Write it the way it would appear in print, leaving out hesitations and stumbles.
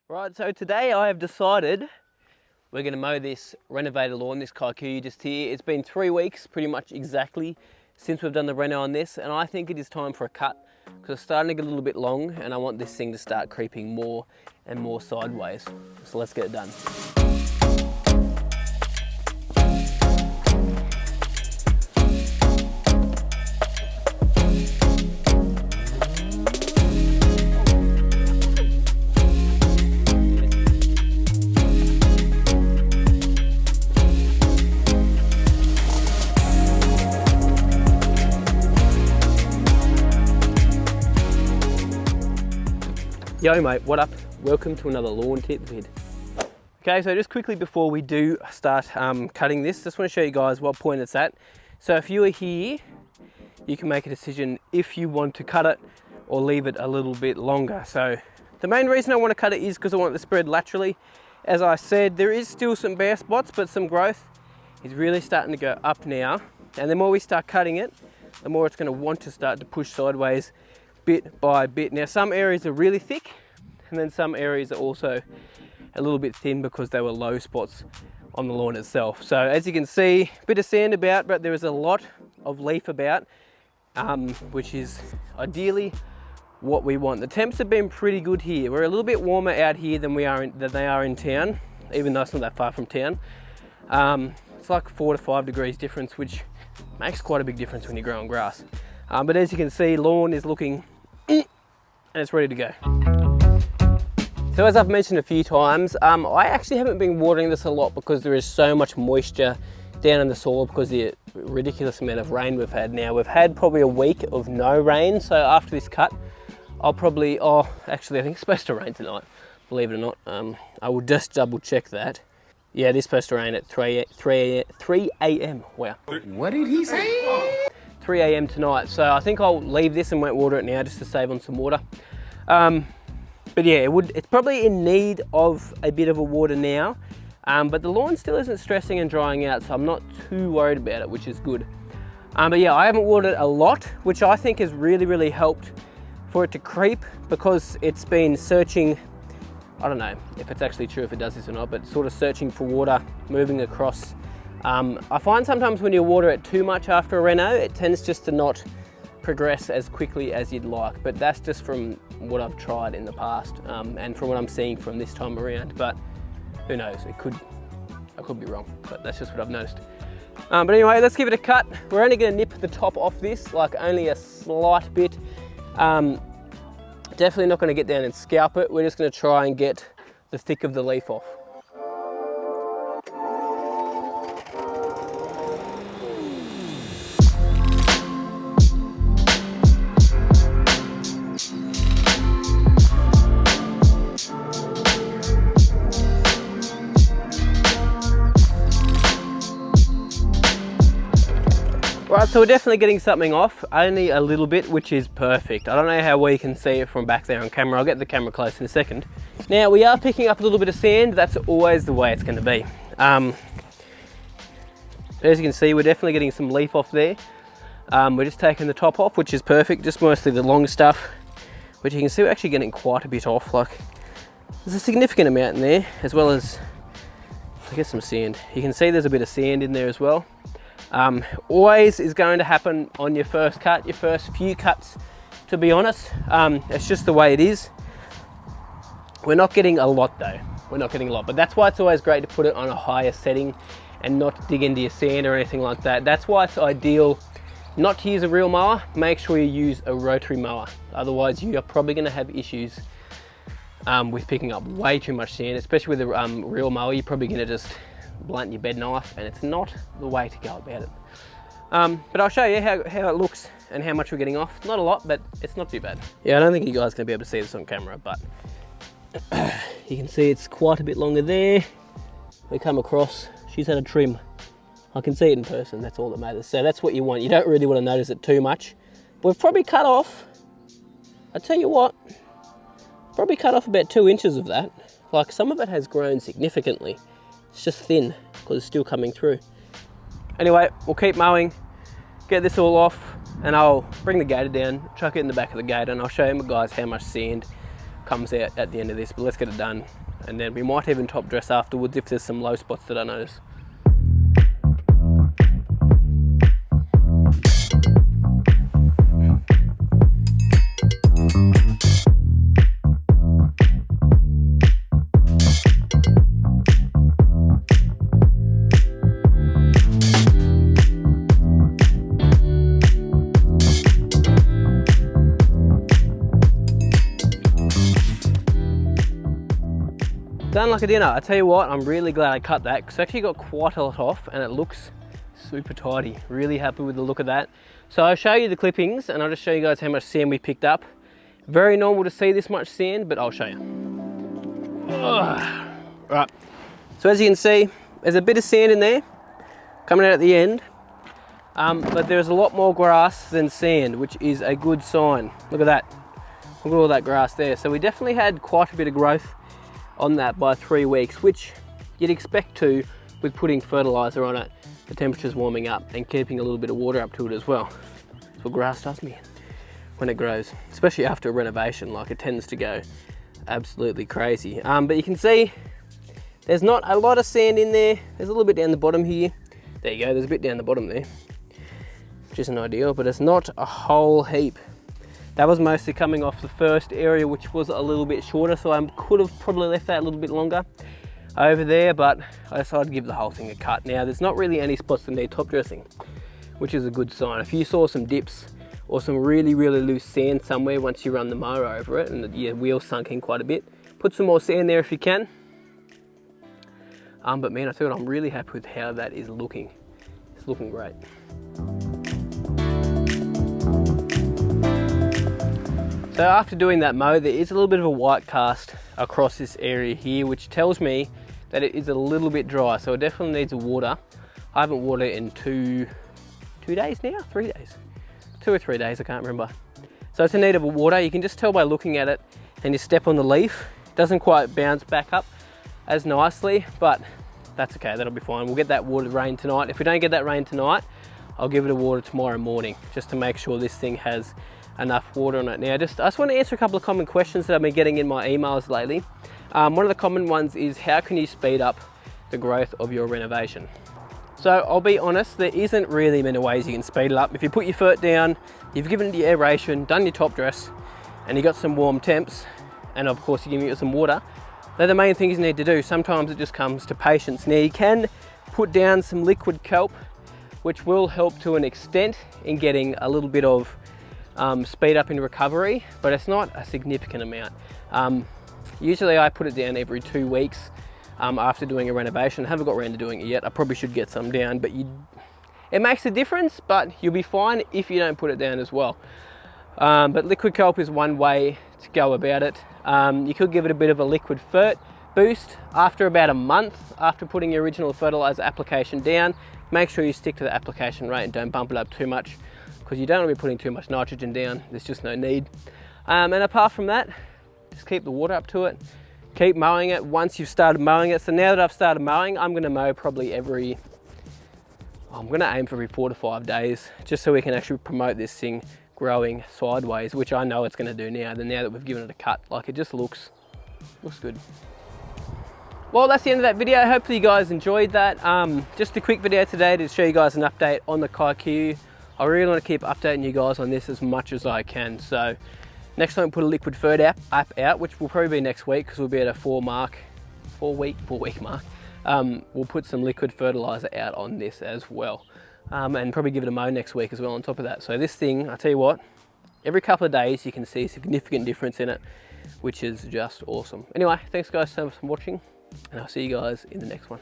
Right, so today I have decided we're going to mow this renovated lawn, this Kikuyu just here. It's been 3 weeks, pretty much exactly, since we've done the reno on this, and I think it is time for a cut because it's starting to get a little bit long and I want this thing to start creeping more and more sideways. So let's get it done. Yo mate, what up? Welcome to another lawn tip vid. Okay, so just quickly before we do start cutting this, just want to show you guys what point it's at. So if you are here, you can make a decision if you want to cut it or leave it a little bit longer. So the main reason I want to cut it is because I want it to spread laterally. As I said, there is still some bare spots, but some growth is really starting to go up now. And the more we start cutting it, the more it's going to want to start to push sideways bit by bit. Now some areas are really thick and then some areas are also a little bit thin because they were low spots on the lawn itself. So as you can see, a bit of sand about, but there is a lot of leaf about, which is ideally what we want. The temps have been pretty good here. We're a little bit warmer out here than they are in town, even though it's not that far from town. It's like 4 to 5 degrees difference, which makes quite a big difference when you're growing grass. But as you can see, lawn is looking and it's ready to go. So as I've mentioned a few times, I actually haven't been watering this a lot because there is so much moisture down in the soil because of the ridiculous amount of rain we've had now. We've had probably a week of no rain, so after this cut, I'll probably, actually I think it's supposed to rain tonight, believe it or not. I will just double check that. Yeah, it is supposed to rain at 3 a.m. Wow. What did he say? 3 a.m. tonight, so I think I'll leave this and won't water it now just to save on some water. But yeah, it's probably in need of a bit of a water now, but the lawn still isn't stressing and drying out, so I'm not too worried about it, which is good. But yeah, I haven't watered it a lot, which I think has really helped for it to creep because it's been searching. I don't know if it's actually true if it does this or not, but sort of searching for water, moving across. I find sometimes when you water it too much after a reno, it tends just to not progress as quickly as you'd like, but that's just from what I've tried in the past and from what I'm seeing from this time around, but who knows, I could be wrong, but that's just what I've noticed. But anyway, let's give it a cut. We're only going to nip the top off this, like only a slight bit. Definitely not going to get down and scalp it, we're just going to try and get the thick of the leaf off. Right, so we're definitely getting something off, only a little bit, which is perfect. I don't know how well you can see it from back there on camera. I'll get the camera close in a second. Now, we are picking up a little bit of sand. That's always the way it's going to be. As you can see, we're definitely getting some leaf off there. We're just taking the top off, which is perfect, just mostly the long stuff, which you can see we're actually getting quite a bit off. Like, there's a significant amount in there, as well as, I guess, some sand. You can see there's a bit of sand in there as well. Always is going to happen on your first cut, your first few cuts, to be honest. It's just the way it is. We're not getting a lot though, but that's why it's always great to put it on a higher setting and not dig into your sand or anything like that. That's why it's ideal not to use a reel mower. Make sure you use a rotary mower, otherwise you are probably going to have issues with picking up way too much sand, especially with a reel mower. You're probably going to just blunt your bed knife, and it's not the way to go about it. But I'll show you how it looks and how much we're getting off. Not a lot, but it's not too bad. Yeah, I don't think you guys are going to be able to see this on camera, but you can see it's quite a bit longer there. We come across, she's had a trim. I can see it in person, that's all that matters. So that's what you want. You don't really want to notice it too much. We've probably cut off, I tell you what, probably cut off about 2 inches of that. Like, some of it has grown significantly. It's just thin because it's still coming through. Anyway, we'll keep mowing, get this all off, and I'll bring the gator down, chuck it in the back of the gator, and I'll show you guys how much sand comes out at the end of this, but let's get it done. And then we might even top dress afterwards if there's some low spots that I notice. Done like a dinner. I tell you what, I'm really glad I cut that because I actually got quite a lot off and it looks super tidy. Really happy with the look of that. So I'll show you the clippings and I'll just show you guys how much sand we picked up. Very normal to see this much sand, but I'll show you. Right, so as you can see, there's a bit of sand in there coming out at the end, but there's a lot more grass than sand, which is a good sign. Look at that. Look at all that grass there. So we definitely had quite a bit of growth on that by 3 weeks, which you'd expect to with putting fertilizer on it, the temperature's warming up and keeping a little bit of water up to it as well. That's what grass does, man, when it grows, especially after a renovation. Like, it tends to go absolutely crazy. But you can see there's not a lot of sand in there. There's a little bit down the bottom here. There you go, there's a bit down the bottom there, which isn't ideal, but it's not a whole heap. That was mostly coming off the first area, which was a little bit shorter, so I could have probably left that a little bit longer over there, but I decided to give the whole thing a cut. Now, there's not really any spots that need top dressing, which is a good sign. If you saw some dips or some really, really loose sand somewhere once you run the mower over it and your wheel sunk in quite a bit, put some more sand there if you can. But man, I tell you what, I'm really happy with how that is looking. It's looking great. So after doing that mow, there is a little bit of a white cast across this area here, which tells me that it is a little bit dry. So it definitely needs water. I haven't watered it in two days now, 3 days, 2 or 3 days, I can't remember. So it's in need of water. You can just tell by looking at it, and you step on the leaf. It doesn't quite bounce back up as nicely, but that's okay, that'll be fine. We'll get that water rain tonight. If we don't get that rain tonight, I'll give it a water tomorrow morning, just to make sure this thing has enough water on it. Now, I just want to answer a couple of common questions that I've been getting in my emails lately. One of the common ones is, how can you speed up the growth of your renovation? So I'll be honest, there isn't really many ways you can speed it up. If you put your fert down, you've given it your aeration, done your top dress, and you got some warm temps, and of course you're giving it some water, they're the main things you need to do. Sometimes it just comes to patience. Now, you can put down some liquid kelp, which will help to an extent in getting a little bit of speed up in recovery, but it's not a significant amount. Usually I put it down every 2 weeks after doing a renovation. I haven't got around to doing it yet. I probably should get some down, but it makes a difference, but you'll be fine if you don't put it down as well. But liquid kelp is one way to go about it. You could give it a bit of a liquid fert boost after about a month after putting your original fertilizer application down. Make sure you stick to the application rate and don't bump it up too much, because you don't want to be putting too much nitrogen down. There's just no need. And apart from that, just keep the water up to it. Keep mowing it once you've started mowing it. So now that I've started mowing, I'm going to mow probably I'm going to aim for every 4 to 5 days, just so we can actually promote this thing growing sideways, which I know it's going to do now that we've given it a cut. Like, it just looks good. Well, that's the end of that video. Hopefully you guys enjoyed that. Just a quick video today to show you guys an update on the Kikuyu. I really want to keep updating you guys on this as much as I can. So next time we put a liquid fert app out, which will probably be next week, because we'll be at a 4 week mark. We'll put some liquid fertilizer out on this as well, and probably give it a mow next week as well on top of that. So this thing, I tell you what, every couple of days you can see a significant difference in it, which is just awesome. Anyway, thanks guys so much for watching, and I'll see you guys in the next one.